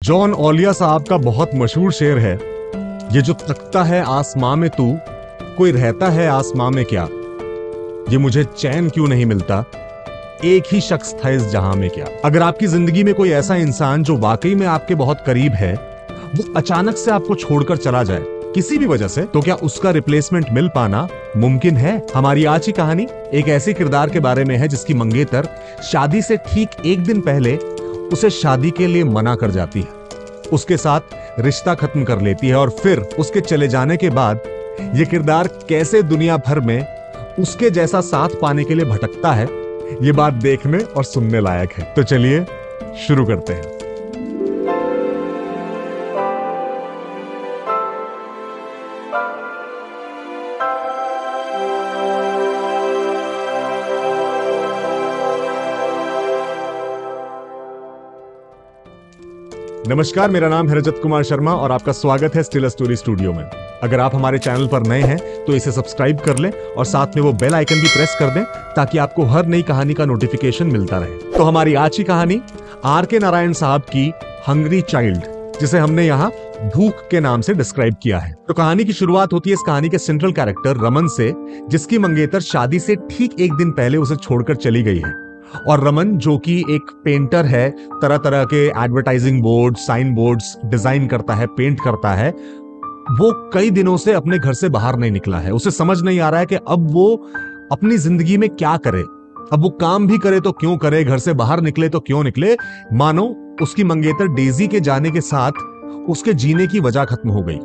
John ओलिया साहब का बहुत मशहूर शेर है, ये जो तकता है आसमां में तू, कोई रहता है आसमां में क्या, ये मुझे चैन क्यों नहीं मिलता, एक ही शख्स था इस जहां में क्या। अगर आपकी जिंदगी में कोई ऐसा इंसान जो वाकई में आपके बहुत करीब है, वो अचानक से आपको छोड़कर चला जाए किसी भी वजह से, तो क्या उसका रिप्लेसमेंट मिल पाना मुमकिन है? हमारी आज की कहानी एक ऐसे किरदार के बारे में है जिसकी मंगेतर शादी से ठीक एक दिन पहले उसे शादी के लिए मना कर जाती है, उसके साथ रिश्ता खत्म कर लेती है और फिर उसके चले जाने के बाद यह किरदार कैसे दुनिया भर में उसके जैसा साथ पाने के लिए भटकता है, ये बात देखने और सुनने लायक है। तो चलिए शुरू करते हैं। नमस्कार, मेरा नाम है रजत कुमार शर्मा और आपका स्वागत है स्टिल अ स्टोरी स्टूडियो में। अगर आप हमारे चैनल पर नए हैं तो इसे सब्सक्राइब कर लें और साथ में वो बेल आइकन भी प्रेस कर दें ताकि आपको हर नई कहानी का नोटिफिकेशन मिलता रहे। तो हमारी आज की कहानी आर.के. नारायण साहब की हंग्री चाइल्ड, जिसे हमने यहाँ भूख के नाम से डिस्क्राइब किया है। तो कहानी की शुरुआत होती है इस कहानी के सेंट्रल कैरेक्टर रमन से, जिसकी मंगेतर शादी से ठीक एक दिन पहले उसे छोड़कर चली गई है। और रमन, जो कि एक पेंटर है, तरह तरह के advertising board, sign boards design करता है, पेंट करता है, वो कई दिनों से अपने घर से बाहर नहीं निकला है। उसे समझ नहीं आ रहा है कि अब वो अपनी जिंदगी में क्या करे। अब वो काम भी करे तो क्यों करे, घर से बाहर निकले तो क्यों निकले। मानो उसकी मंगेतर डेजी के जाने के साथ उसके जीने की वजह खत्म हो गई।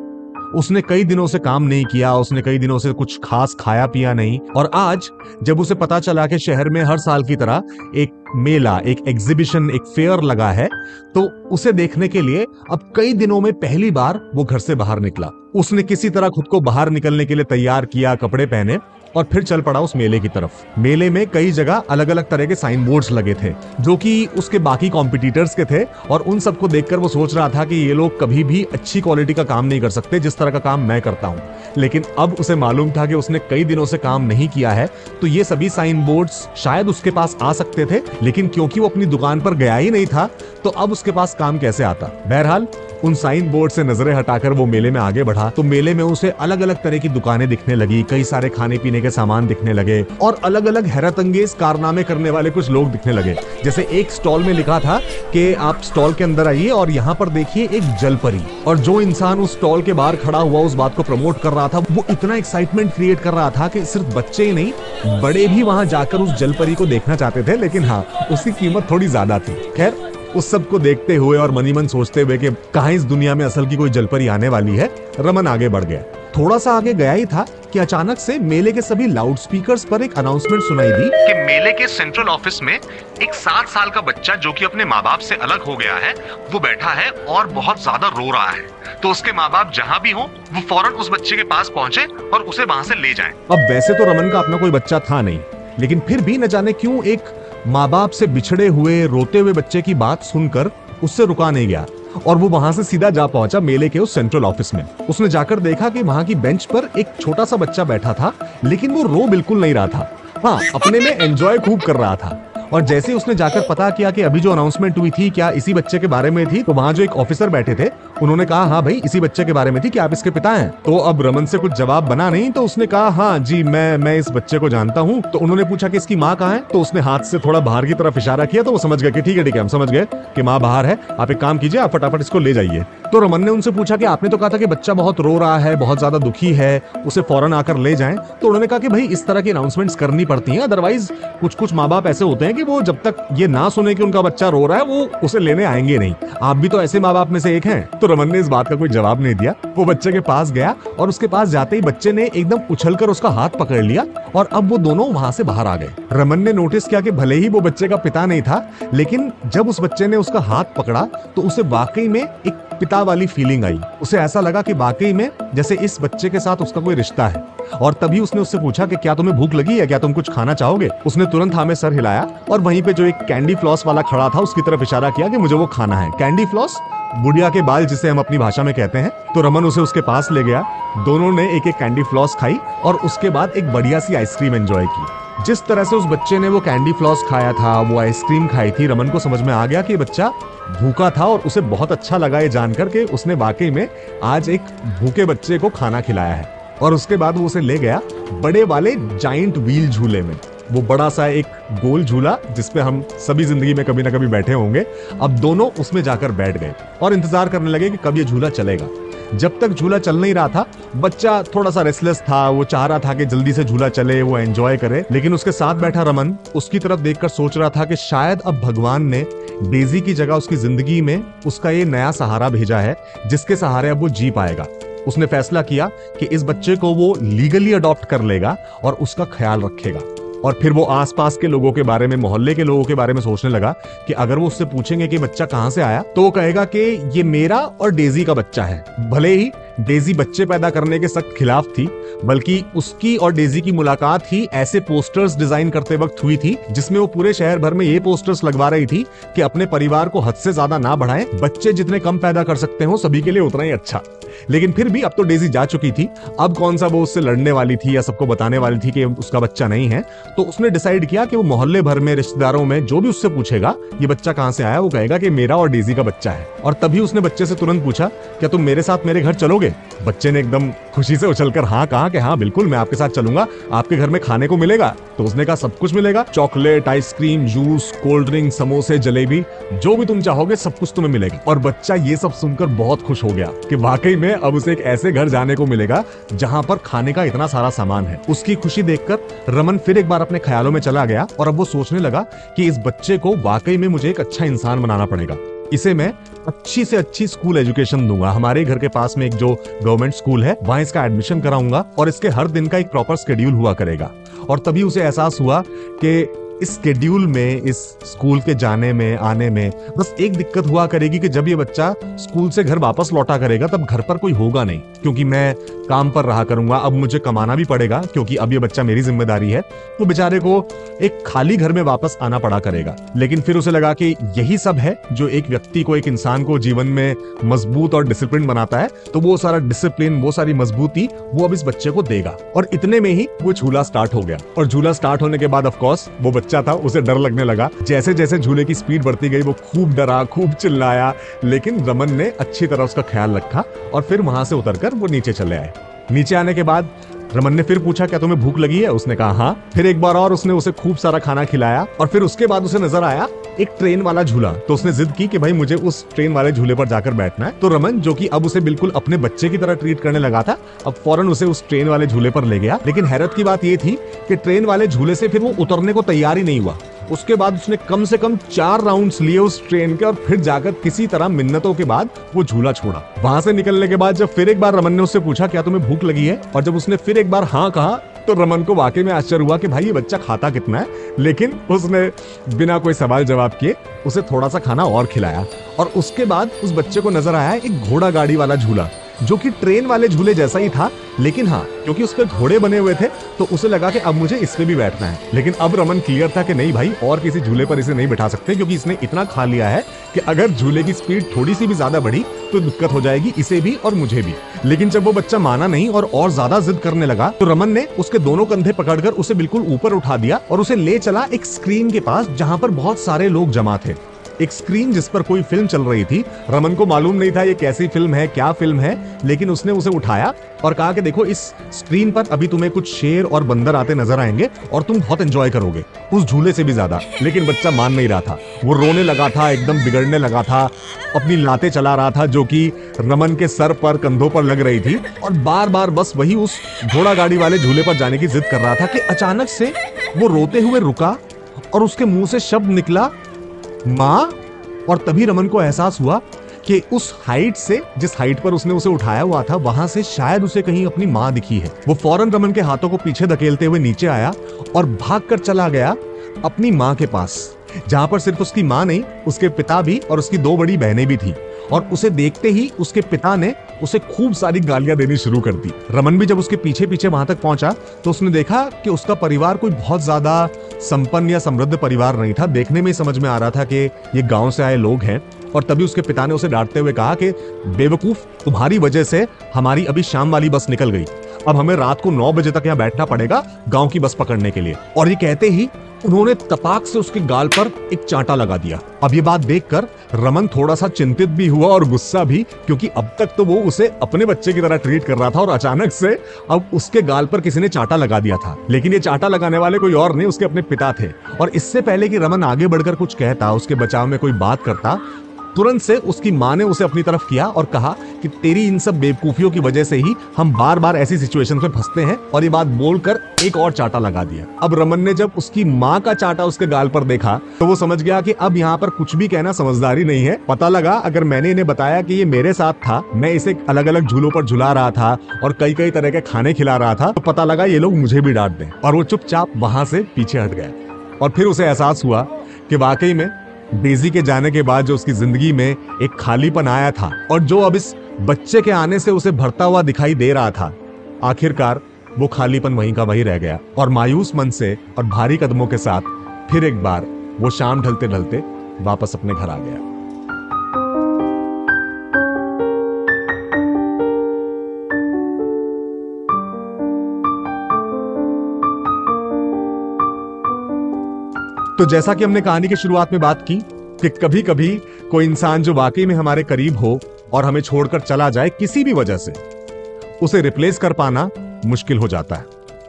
उसने कई दिनों से काम नहीं किया, उसने कई दिनों से कुछ खास खाया पिया नहीं। और आज जब उसे पता चला कि शहर में हर साल की तरह एक मेला, एक एग्जीबिशन, एक फेयर लगा है, तो उसे देखने के लिए अब कई दिनों में पहली बार वो घर से बाहर निकला। उसने किसी तरह खुद को बाहर निकलने के लिए तैयार किया, कपड़े पहने और फिर चल पड़ा उस मेले की तरफ। मेले में कई जगह अलग अलग तरह के साइन बोर्ड्स लगे थे जो कि उसके बाकी कॉम्पिटिटर्स के थे, और उन सबको देखकर वो सोच रहा था कि ये लोग कभी भी अच्छी क्वालिटी का काम नहीं कर सकते जिस तरह का काम मैं करता हूं। लेकिन अब उसे मालूम था कि उसने कई दिनों से काम नहीं किया है, तो ये सभी साइन बोर्ड्स शायद उसके पास आ सकते थे, लेकिन क्योंकि वो अपनी दुकान पर गया ही नहीं था तो अब उसके पास काम कैसे आता। बहरहाल उन साइन बोर्ड से नजरें हटाकर वो मेले में आगे बढ़ा, तो मेले में उसे अलग अलग तरह की दुकानें दिखने लगी, कई सारे खाने पीने के सामान दिखने लगे और अलग अलग हैरत अंगेज कारनामे करने वाले कुछ लोग दिखने लगे। जैसे एक स्टॉल में लिखा था कि आप स्टॉल के अंदर आइए और यहाँ पर देखिए एक जल परी, और जो इंसान उस स्टॉल के बाहर खड़ा हुआ उस बात को प्रमोट कर रहा था, वो इतना एक्साइटमेंट क्रिएट कर रहा था कि सिर्फ बच्चे ही नहीं, बड़े भी वहां जाकर उस जल परी को देखना चाहते थे। लेकिन हाँ, उसकी कीमत थोड़ी ज्यादा थी। खैर, उस सब को देखते हुए और मनी मन सोचते हुए कि कहां इस दुनिया में असल की कोई जलपरी आने वाली है, रमन आगे बढ़ गया। थोड़ा सा आगे गया ही था कि अचानक से मेले के सभी लाउड स्पीकर्स पर एक अनाउंसमेंट सुनाई दी कि मेले के सेंट्रल ऑफिस में एक 7 साल का बच्चा जो कि अपने माँ बाप से अलग हो गया है, वो बैठा है और बहुत ज्यादा रो रहा है। तो उसके माँ बाप जहाँ भी हो, वो फौरन उस बच्चे के पास पहुंचे और उसे वहां से ले जाएं। अब वैसे तो रमन का अपना कोई बच्चा था नहीं, लेकिन फिर भी न जाने क्यों एक माँ बाप से बिछड़े हुए रोते हुए बच्चे की बात सुनकर उससे रुका नहीं गया और वो वहां से सीधा जा पहुंचा मेले के उस सेंट्रल ऑफिस में। उसने जाकर देखा कि वहां की बेंच पर एक छोटा सा बच्चा बैठा था, लेकिन वो रो बिल्कुल नहीं रहा था। हाँ, अपने में एंजॉय खूब कर रहा था। और जैसे ही उसने जाकर पता किया कि अभी जो अनाउंसमेंट हुई थी क्या इसी बच्चे के बारे में थी, तो वहां जो एक ऑफिसर बैठे थे उन्होंने कहा, हाँ भाई, इसी बच्चे के बारे में थी, क्या आप इसके पिता हैं? तो अब रमन से कुछ जवाब बना नहीं, तो उसने कहा, हाँ जी, मैं इस बच्चे को जानता हूँ। तो उन्होंने पूछा कि इसकी माँ कहाँ है? तो उसने हाथ से थोड़ा बाहर की तरफ इशारा किया, तो वो समझ गए कि ठीक है, हम समझ गए कि माँ बाहर है, आप एक काम कीजिए, आप फटाफट इसको ले जाइए। तो रमन ने उनसे पूछा कि आपने तो कहा था कि बच्चा बहुत रो रहा है, बहुत ज्यादा दुखी है, उसे फौरन आकर ले जाएं। तो उन्होंने कहा कि भाई, इस तरह की अनाउंसमेंट्स करनी पड़ती हैं, अदरवाइज कुछ माँ बाप ऐसे होते हैं कि वो जब तक ये ना सुने कि उनका बच्चा रो रहा है, वो उसे लेने आएंगे नहीं। आप भी तो ऐसे माँ बाप में से एक हैं। तो रमन ने इस बात का कोई जवाब नहीं दिया। वो बच्चे के पास गया और उसके पास जाते ही बच्चे ने एकदम उछलकर उसका हाथ पकड़ लिया और अब वो दोनों वहां से बाहर आ गए। रमन ने नोटिस किया कि भले ही वो बच्चे का पिता नहीं था, लेकिन जब उस बच्चे ने उसका हाथ पकड़ा तो उसे वाकई में एक पिता वाली फीलिंग आई। उसे ऐसा लगा कि वाकई में जैसे इस बच्चे के साथ उसका कोई रिश्ता है। और तभी उसने उससे पूछा कि क्या तुम्हें भूख लगी है, क्या तुम कुछ खाना चाहोगे? उसने तुरंत हाँ में सर हिलाया और वहीं पे जो एक कैंडी फ्लॉस वाला खड़ा था उसकी तरफ इशारा किया कि मुझे वो खाना है। कैंडी फ्लॉस, बुढ़िया के बाल जिसे हम अपनी भाषा में कहते हैं। तो रमन उसे उसके पास ले गया। दोनों ने एक एक कैंडी फ्लॉस खाई और उसके बाद एक बढ़िया सी आइसक्रीम एंजॉय की। जिस तरह से उस बच्चे ने वो कैंडी फ्लॉस खाया था, वो आइसक्रीम खाई थी, रमन को समझ में आ गया कि ये बच्चा भूखा था और उसे बहुत अच्छा लगा ये जानकर के उसने वाकई में आज एक भूखे बच्चे को खाना खिलाया है। और उसके बाद वो उसे ले गया बड़े वाले जाइंट व्हील झूले में। वो बड़ा सा एक गोल झूला जिसपे हम सभी जिंदगी में कभी ना कभी बैठे होंगे। अब दोनों उसमें जाकर बैठ गए और इंतजार करने लगे कि कब ये झूला चलेगा। जब तक झूला चल नहीं रहा था, बच्चा थोड़ा सा रेस्टलेस था, वो चाह रहा था कि जल्दी से झूला चले, वो एंजॉय करे। लेकिन उसके साथ बैठा रमन उसकी तरफ देखकर सोच रहा था कि शायद अब भगवान ने डेजी की जगह उसकी जिंदगी में उसका ये नया सहारा भेजा है, जिसके सहारे अब वो जी पाएगा। उसने फैसला किया कि इस बच्चे को वो लीगली अडॉप्ट कर लेगा और उसका ख्याल रखेगा। और फिर वो आसपास के लोगों के बारे में, मोहल्ले के लोगों के बारे में सोचने लगा कि अगर वो उससे पूछेंगे कि बच्चा कहां से आया, तो वो कहेगा कि ये मेरा और डेजी का बच्चा है। भले ही डेजी बच्चे पैदा करने के सख्त खिलाफ थी, बल्कि उसकी और डेजी की मुलाकात ही ऐसे पोस्टर्स डिजाइन करते वक्त हुई थी जिसमें वो पूरे शहर भर में ये पोस्टर्स लगवा रही थी कि अपने परिवार को हद से ज्यादा ना बढ़ाएं, बच्चे जितने कम पैदा कर सकते हो सभी के लिए उतना ही अच्छा। लेकिन फिर भी अब तो डेजी जा चुकी थी, अब कौन सा वो उससे लड़ने वाली थी या सबको बताने वाली थी कि उसका बच्चा नहीं है। तो उसने डिसाइड किया कि वो मोहल्ले भर में, रिश्तेदारों में जो भी उससे पूछेगा ये बच्चा कहां से आया, वो कहेगा कि मेरा और डेजी का बच्चा है। और तभी उसने बच्चे से तुरंत पूछा, क्या तुम मेरे साथ मेरे घर चलोगे? बच्चे ने एकदम खुशी से उछलकर हाँ कहा कि हाँ बिल्कुल, मैं आपके साथ चलूंगा। आपके घर में खाने को मिलेगा? तो उसने कहा सब कुछ मिलेगा, chocolate, ice cream, juice, cold drink, समोसे, जलेबी, जो भी तुम चाहोगे सब कुछ तुम्हें मिलेगा। और बच्चा ये सब सुनकर बहुत खुश हो गया कि वाकई में अब उसे एक ऐसे घर जाने को मिलेगा जहां पर खाने का इतना सारा सामान है। उसकी खुशी देखकर रमन फिर एक बार अपने ख्यालों में चला गया और अब वो सोचने लगा कि इस बच्चे को वाकई में मुझे एक अच्छा इंसान बनाना पड़ेगा। इसे मैं अच्छी से अच्छी स्कूल एजुकेशन दूंगा। हमारे घर के पास में एक जो गवर्नमेंट स्कूल है वहां इसका एडमिशन कराऊंगा और इसके हर दिन का एक प्रॉपर शेड्यूल हुआ करेगा। और तभी उसे एहसास हुआ कि इस शेड्यूल में, इस स्कूल के जाने में, आने में बस एक दिक्कत हुआ करेगी कि जब ये बच्चा स्कूल से घर वापस लौटा करेगा तब घर पर कोई होगा नहीं, क्योंकि मैं काम पर रहा करूंगा। अब मुझे कमाना भी पड़ेगा क्योंकि अब ये बच्चा मेरी जिम्मेदारी है। तो बेचारे को एक खाली घर में वापस आना पड़ा करेगा। लेकिन फिर उसे लगा कि यही सब है जो एक व्यक्ति को, एक इंसान को जीवन में मजबूत और डिसिप्लिन बनाता है। तो वो सारा डिसिप्लिन, वो सारी मजबूती वो अब इस बच्चे को देगा। और इतने में ही वो झूला स्टार्ट हो गया। और झूला स्टार्ट होने के बाद ऑफ कोर्स वो बच्चा था, उसे डर लगने लगा। जैसे जैसे झूले की स्पीड बढ़ती गई वो खूब डरा, खूब चिल्लाया, लेकिन रमन ने अच्छी तरह उसका ख्याल रखा और फिर वहां से उतरकर वो नीचे चले आए। नीचे आने के बाद रमन ने फिर पूछा, क्या तुम्हें भूख लगी है? उसने कहा हाँ। फिर एक बार और उसने उसे खूब सारा खाना खिलाया और फिर उसके बाद उसे नजर आया एक ट्रेन वाला झूला। तो उसने जिद की कि भाई मुझे उस ट्रेन वाले झूले पर जाकर बैठना है। तो रमन, जो कि अब उसे बिल्कुल अपने बच्चे की तरह ट्रीट करने लगा था, अब फौरन उसे उस ट्रेन वाले झूले पर ले गया। लेकिन हैरत की बात यह थी कि ट्रेन वाले झूले से फिर वो उतरने को तैयार ही नहीं हुआ। उसके बाद उसने कम से कम 4 राउंड्स लिए उस ट्रेन के और फिर जाकर किसी तरह मिन्नतों के बाद वो झूला छोड़ा। वहां से निकलने के बाद जब फिर एक बार रमन ने उससे पूछा, क्या तुम्हें भूख लगी है? और जब उसने फिर एक बार हाँ कहा तो रमन को वाकई में आश्चर्य हुआ कि भाई ये बच्चा खाता कितना है। लेकिन उसने बिना कोई सवाल जवाब किए उसे थोड़ा सा खाना और खिलाया। और उसके बाद उस बच्चे को नजर आया एक घोड़ा गाड़ी वाला झूला, जो कि ट्रेन वाले झूले जैसा ही था। लेकिन हाँ, क्योंकि उस पे घोड़े बने हुए थे तो उसे लगा कि अब मुझे इस पे भी बैठना है। लेकिन अब रमन क्लियर था कि नहीं भाई, और किसी झूले पर इसे नहीं बैठा सकते, क्योंकि इसने इतना खा लिया है कि अगर झूले की स्पीड थोड़ी सी भी ज्यादा बढ़ी तो दिक्कत हो जाएगी इसे भी और मुझे भी। लेकिन जब वो बच्चा माना नहीं और ज्यादा जिद करने लगा तो रमन ने उसके दोनों कंधे पकड़कर उसे बिल्कुल ऊपर उठा दिया और उसे ले चला एक स्क्रीन के पास जहां पर बहुत सारे लोग जमा थे। एक स्क्रीन जिस पर कोई फिल्म चल रही थी। रमन को मालूम नहीं था ये कैसी फिल्म है, क्या फिल्म है, लेकिन उसने उसे उठाया और कहा कि देखो इस स्क्रीन पर अभी तुम्हें कुछ शेर और बंदर आते नजर आएंगे और तुम बहुत एंजॉय करोगे, उस झूले से भी ज्यादा। लेकिन बच्चा मान नहीं रहा था, वो रोने लगा था, एकदम बिगड़ने लगा था, अपनी लातें चला रहा था जो कि रमन के सर पर, कंधों पर लग रही थी और बार बार बस वही उस घोड़ा गाड़ी वाले झूले पर जाने की जिद कर रहा था कि अचानक से वो रोते हुए रुका और उसके मुंह से शब्द निकला, माँ। और तभी रमन को एहसास हुआ कि उस हाइट से, जिस हाइट पर उसने उसे उठाया हुआ था, वहां से शायद उसे कहीं अपनी माँ दिखी है। वो फौरन रमन के हाथों को पीछे धकेलते हुए नीचे आया और भागकर चला गया अपनी माँ के पास, जहां पर सिर्फ उसकी माँ नहीं, उसके पिता भी और उसकी 2 बड़ी बहनें भी थी। और उसे देखते ही उसके पिता ने उसे खूब सारी गालियां देनी शुरू कर दी। रमन भी जब उसके पीछे पीछे वहां तक पहुंचा तो उसने देखा कि उसका परिवार कोई बहुत ज्यादा संपन्न या समृद्ध परिवार नहीं था। देखने में ही समझ में आ रहा था कि ये गांव से आए लोग हैं और तभी उसके पिता ने उसे डांटते हुए कहा कि बेवकूफ, तुम्हारी वजह से हमारी अभी शाम वाली बस निकल गई, अब हमें रात को 9 बजे तक यहाँ बैठना पड़ेगा गांव की बस पकड़ने के लिए। और ये कहते ही उन्होंने तपाक से उसके गाल पर एक चांटा लगा दिया। अब ये बात देखकर रमन थोड़ा सा चिंतित भी हुआ और गुस्सा भी, क्योंकि अब तक तो वो उसे अपने बच्चे की तरह ट्रीट कर रहा था और अचानक से अब उसके गाल पर किसी ने चांटा लगा दिया था। लेकिन ये चांटा लगाने वाले कोई और नहीं, उसके अपने पिता थे। और इससे पहले कि रमन आगे बढ़कर कुछ कहता, उसके बचाव में कोई बात करता, तुरंत से उसकी मां ने उसे अपनी तरफ किया और कहा कि तेरी इन सब बेवकूफियों की वजह से ही हम बार बार ऐसी सिचुएशन में फंसते हैं। और ये बात बोलकर एक और चांटा लगा दिया। अब रमन ने जब उसकी मां का चांटा उसके गाल पर देखा तो वो समझ गया कि अब यहाँ पर कुछ भी कहना समझदारी नहीं है। पता लगा अगर मैंने इन्हें बताया कि ये मेरे साथ था, मैं इसे अलग अलग झूलों पर झुला रहा था और कई कई तरह के खाने खिला रहा था, तो पता लगा ये लोग मुझे भी डांट दें। और वो चुपचाप वहां से पीछे हट गया। और फिर उसे एहसास हुआ कि वाकई में डेजी के जाने के बाद जो उसकी जिंदगी में एक खालीपन आया था और जो अब इस बच्चे के आने से उसे भरता हुआ दिखाई दे रहा था, आखिरकार वो खालीपन वहीं का वहीं रह गया। और मायूस मन से और भारी कदमों के साथ फिर एक बार वो शाम ढलते ढलते वापस अपने घर आ गया। तो जैसा कि हमने कहानी की शुरुआत में बात की कि कभी कभी कोई इंसान जो वाकई में हमारे करीब हो और हमें छोड़कर चला जाए किसी भी वजह से, उसे रिप्लेस कर पाना मुश्किल हो जाता है।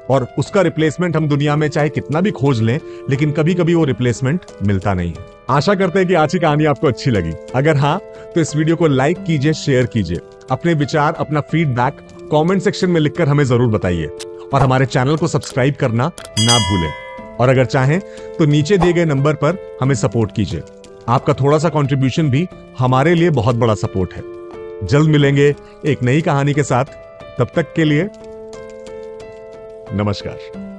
और उसका रिप्लेसमेंट हम दुनिया में चाहे कितना भी खोज लें, लेकिन कभी कभी वो रिप्लेसमेंट मिलता नहीं है। आशा करते हैं कि आज की कहानी आपको अच्छी लगी। अगर हाँ, तो इस वीडियो को लाइक कीजिए, शेयर कीजिए। अपने विचार, अपना फीडबैक कमेंट सेक्शन में लिखकर हमें जरूर बताइए। और हमारे चैनल को सब्सक्राइब करना ना भूलें। और अगर चाहें तो नीचे दिए गए नंबर पर हमें सपोर्ट कीजिए। आपका थोड़ा सा कंट्रीब्यूशन भी हमारे लिए बहुत बड़ा सपोर्ट है। जल्द मिलेंगे एक नई कहानी के साथ। तब तक के लिए नमस्कार।